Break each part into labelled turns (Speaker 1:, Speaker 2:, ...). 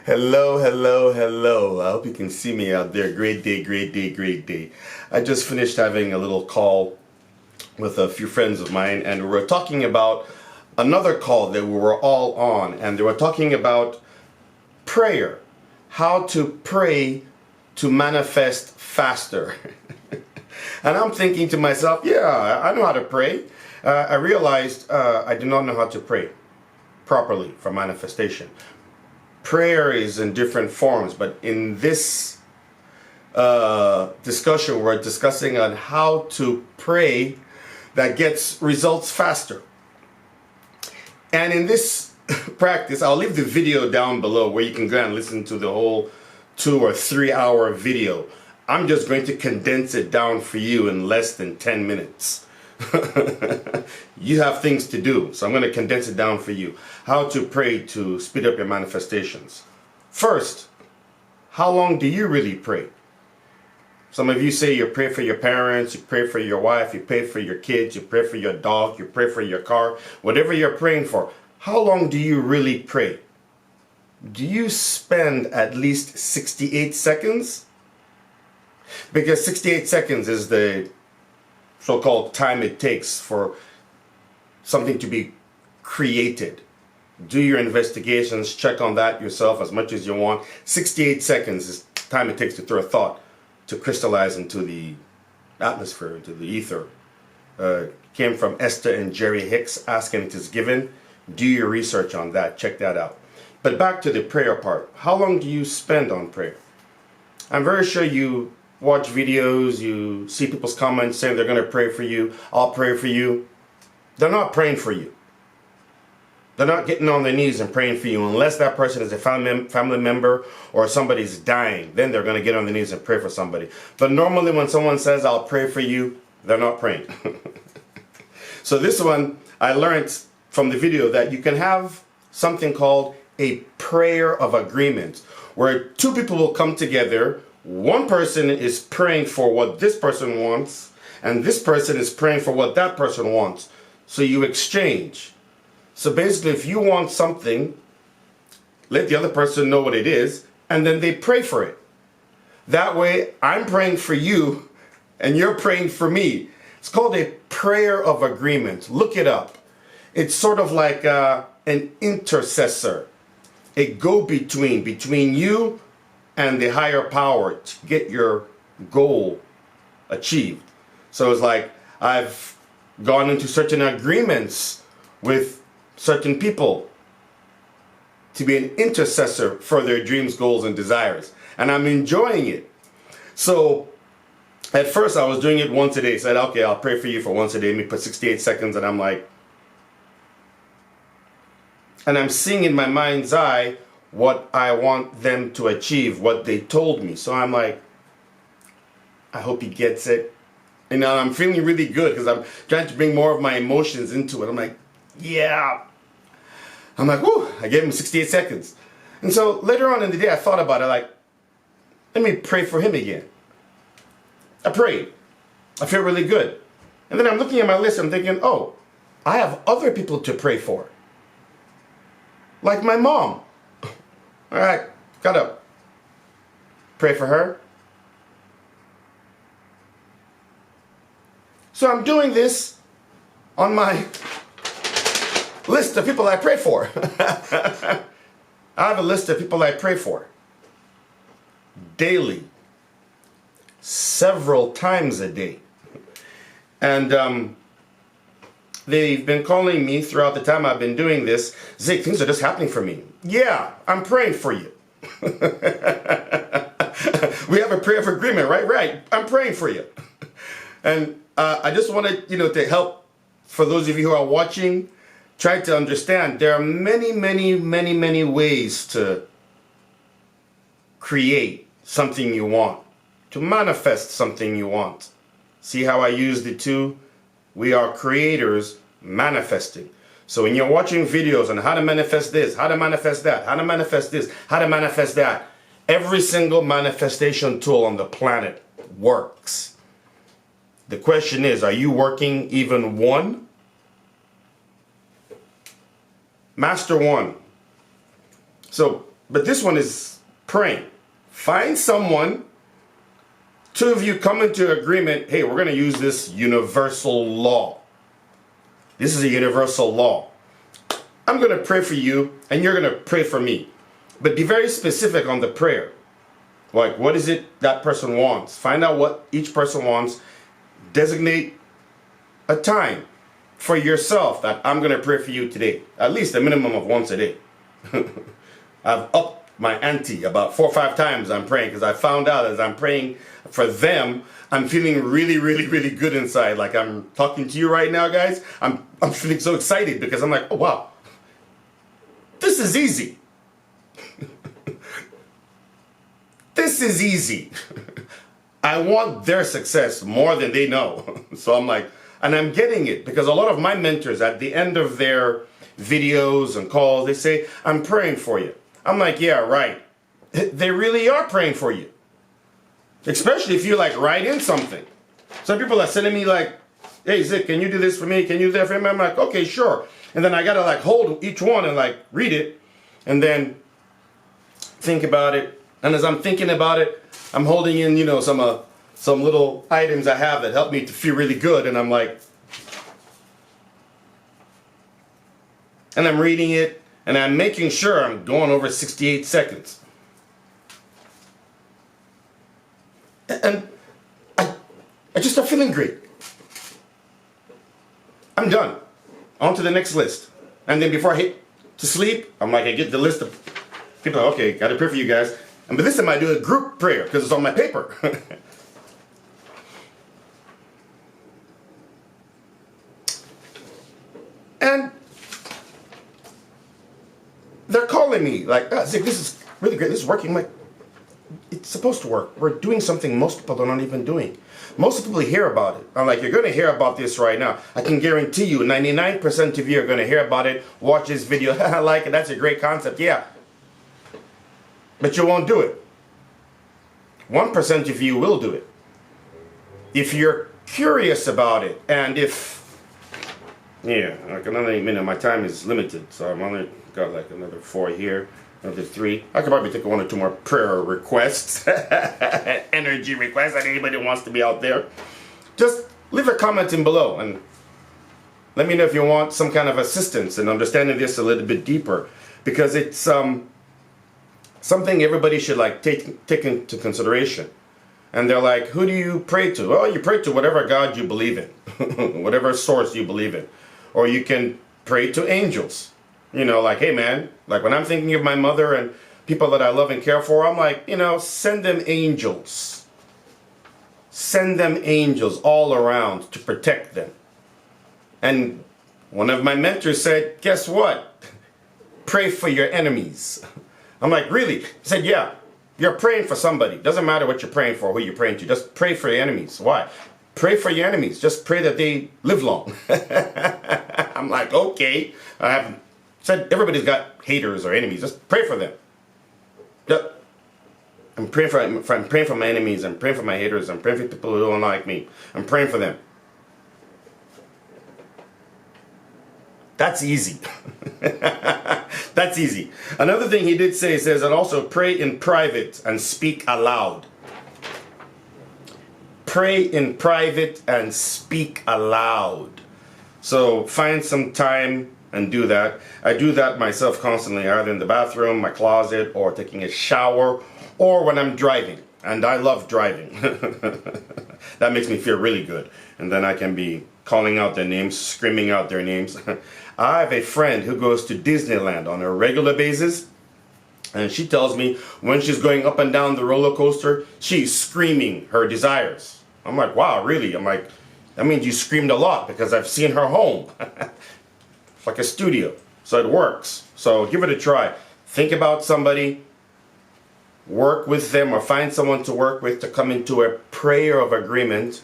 Speaker 1: Hello, hello, hello. I hope you can see me out there. Great day, great day, great day. I just finished having a little call with a few friends of mine, and we were talking about another call that we were all on, and they were talking about prayer. How to pray to manifest faster. And I'm thinking to myself, yeah, I know how to pray. I realized I do not know how to pray properly for manifestation. Prayer is in different forms, but in this discussion, we're discussing on how to pray that gets results faster. And in this practice, I'll leave the video down below where you can go and listen to the whole 2 or 3 hour video. I'm just going to condense it down for you in less than 10 minutes. You have things to do, so I'm going to condense it down for you. How to pray to speed up your manifestations. First, how long do you really pray? Some of you say you pray for your parents, you pray for your wife, you pray for your kids, you pray for your dog, you pray for your car, whatever you're praying for. How long do you really pray? Do you spend at least 68 seconds? Because 68 seconds is the so-called time it takes for something to be created. Do your investigations, check on that yourself as much as you want. 68 seconds is the time it takes to throw a thought to crystallize into the atmosphere, into the ether. Came from Esther and Jerry Hicks, Ask and It Is Given. Do your research on that, check that out. But back to the prayer part. How long do you spend on prayer? I'm very sure you watch videos, you see people's comments saying they're going to pray for you, I'll pray for you. They're not praying for you. They're not getting on their knees and praying for you unless that person is a family member or somebody's dying. Then they're going to get on their knees and pray for somebody. But normally when someone says, I'll pray for you, they're not praying. So this one, I learned from the video that you can have something called a prayer of agreement, where two people will come together. One person is praying for what this person wants, and this person is praying for what that person wants. So you exchange. So basically, if you want something, let the other person know what it is, and then they pray for it. That way, I'm praying for you, and you're praying for me. It's called a prayer of agreement. Look it up. It's sort of like an intercessor, a go-between between you and the higher power to get your goal achieved. So it's like I've gone into certain agreements with certain people to be an intercessor for their dreams, goals, and desires. And I'm enjoying it. So at first I was doing it once a day. I said, okay, I'll pray for you for once a day. Let me put 68 seconds. And I'm like, and I'm seeing in my mind's eye what I want them to achieve, what they told me. So I'm like, I hope he gets it. And now I'm feeling really good because I'm trying to bring more of my emotions into it. I'm like, yeah. I'm like, whoo, I gave him 68 seconds. And so later on in the day, I thought about it, like, let me pray for him again. I prayed. I feel really good. And then I'm looking at my list, I'm thinking, oh, I have other people to pray for. Like my mom. All right, gotta pray for her. So I'm doing this on my list of people I pray for. I have a list of people I pray for daily, several times a day. And they've been calling me throughout the time I've been doing this. Zig, things are just happening for me. Yeah, I'm praying for you. We have a prayer of agreement, right? Right. I'm praying for you. And I just wanted, to help for those of you who are watching, try to understand there are many, many, many, many ways to create something you want, to manifest something you want. See how I use the two? We are creators manifesting. So when you're watching videos on how to manifest this, how to manifest that, how to manifest this, how to manifest that, every single manifestation tool on the planet works. The question is, are you working even one? Master one. So But this one is praying. Find someone, two of you come into agreement, hey, we're going to use this universal law. This is a universal law. I'm going to pray for you, and you're going to pray for me. But be very specific on the prayer. Like, what is it that person wants? Find out what each person wants. Designate a time for yourself that I'm going to pray for you today. At least a minimum of once a day. I've upped my ante about 4 or 5 times I'm praying, because I found out as I'm praying for them, I'm feeling really, really, really good inside. Like I'm talking to you right now, guys. I'm feeling so excited because I'm like, oh, wow. This is easy. This is easy. I want their success more than they know. So I'm like, and I'm getting it because a lot of my mentors at the end of their videos and calls, they say, I'm praying for you. I'm like, yeah, right. They really are praying for you. Especially if you like write in something. Some people are sending me like, hey, Zik, can you do this for me? Can you do that for me? I'm like, okay, sure. And then I got to like hold each one and like read it and then think about it. And as I'm thinking about it, I'm holding in, you know, some little items I have that help me to feel really good. And I'm like, and I'm reading it and I'm making sure I'm going over 68 seconds. And I just start feeling great. I'm done. On to the next list. And then before I hit to sleep, I'm like, I get the list of people. Okay, got to pray for you guys. And but this time I do a group prayer because it's on my paper. And they're calling me like, oh, Zik, this is really great. This is working. I'm like, it's supposed to work. We're doing something most people are not even doing. Most people hear about it. I'm like, you're going to hear about this right now. I can guarantee you 99% of you are going to hear about it, watch this video. I like it. That's a great concept. Yeah. But you won't do it. 1% of you will do it. If you're curious about it and if, yeah, like another minute, my time is limited. So I've only got like another 4 here. Another 3. I could probably take 1 or 2 more prayer requests, energy requests, that anybody wants to be out there. Just leave a comment in below and let me know if you want some kind of assistance in understanding this a little bit deeper, because it's something everybody should like take into consideration. And they're like, who do you pray to? Well, you pray to whatever God you believe in, whatever source you believe in, or you can pray to angels. You know, like, hey, man, like when I'm thinking of my mother and people that I love and care for, I'm like, you know, send them angels. Send them angels all around to protect them. And one of my mentors said, guess what? Pray for your enemies. I'm like, really? He said, yeah, you're praying for somebody. Doesn't matter what you're praying for, who you're praying to. Just pray for your enemies. Why? Pray for your enemies. Just pray that they live long. I'm like, okay. I haven't said everybody's got haters or enemies. Just pray for them. I'm praying for my enemies. I'm praying for my haters. I'm praying for people who don't like me. I'm praying for them. That's easy. That's easy. Another thing he did say, he says, and also pray in private and speak aloud. Pray in private and speak aloud. So find some time and do that. I do that myself constantly, either in the bathroom, my closet, or taking a shower, or when I'm driving. And I love driving. That makes me feel really good. And then I can be calling out their names, screaming out their names. I have a friend who goes to Disneyland on a regular basis. And she tells me when she's going up and down the roller coaster, she's screaming her desires. I'm like, wow, really? I'm like, that means you screamed a lot because I've seen her home. It's like a studio, so it works. So give it a try. Think about somebody, work with them, or find someone to work with to come into a prayer of agreement.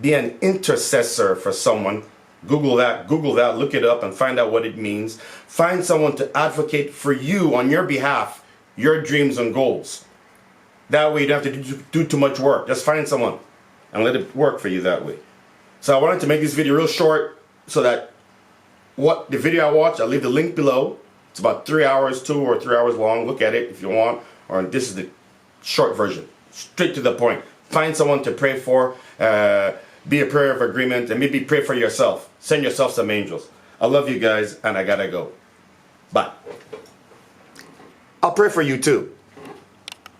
Speaker 1: Be an intercessor for someone. Google that, look it up and find out what it means. Find someone to advocate for you on your behalf, your dreams and goals. That way you don't have to do too much work. Just find someone and let it work for you that way. So I wanted to make this video real short so that what the video I watched, I'll leave the link below. It's about 3 hours, 2 or 3 hours long. Look at it if you want. Or this is the short version. Straight to the point. Find someone to pray for. Be a prayer of agreement. And maybe pray for yourself. Send yourself some angels. I love you guys and I gotta go. Bye. I'll pray for you too.